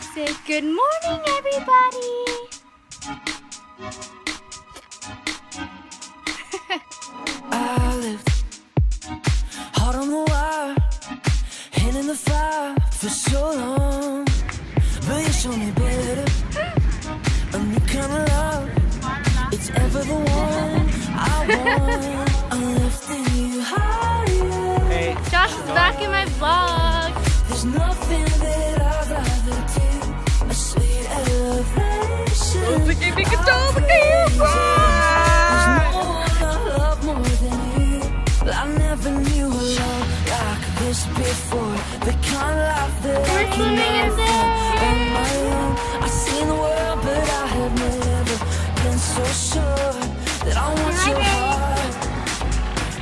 Say good morning, everybody. I lived hard on the wire, hand in the fire for so long. But you showed me better, a new kind of love. It's ever the one I want. I'm lifting you higher. Hey. Josh is back in my vlog. There's nothing that I'd rather do. A sweet elevation. There's no one I love more than you. I never knew a love like this before. The kind of life that I We're swimming in there. on my own. I've seen the world, but I have never been so sure that I want your heart.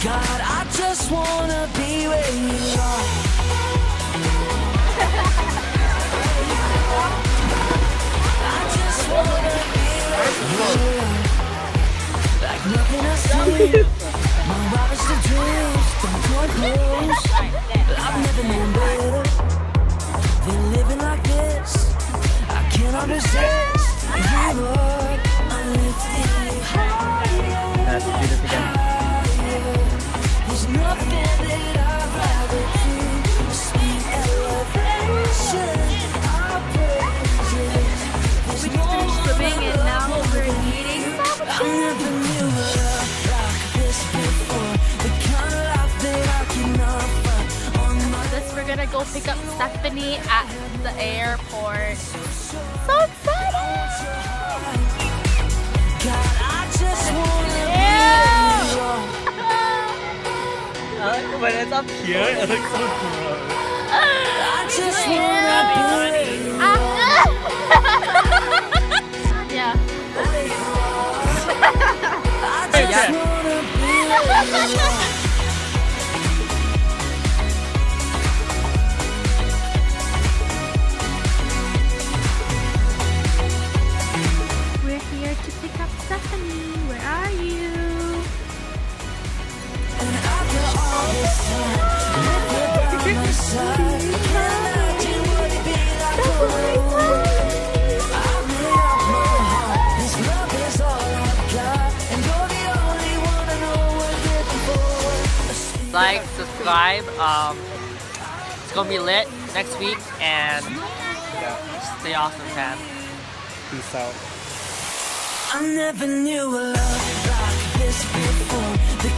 God, I just wanna be where you are. I just wanna be where you are. Like nothing I see. My wildest of dreams don't come close. I've never known better than living like this. I cannot resist. You are. I'm lifting you higher. Let's do this again. There's nothing that I'd rather do. A sweet elevation. I praise it. There's no Swimming and now we're eating. I never knew a love like this before. The kind of life that I cannot find on my This we're gonna go pick up Stephanie at the airport. So excited! God, I just wanna be When it's up here, it looks so gross. I just wanna be Yeah. I just wanna be We're here to pick up Stephanie. Where are you? And after all this time, with you by my side, I can't imagine what it'd be like alone. I've made up my heart. This love is all I've got, and you're the only one I know we're looking for. Like, subscribe. It's gonna be lit next week, and stay awesome, fam. Peace out. I never knew a love like this before. The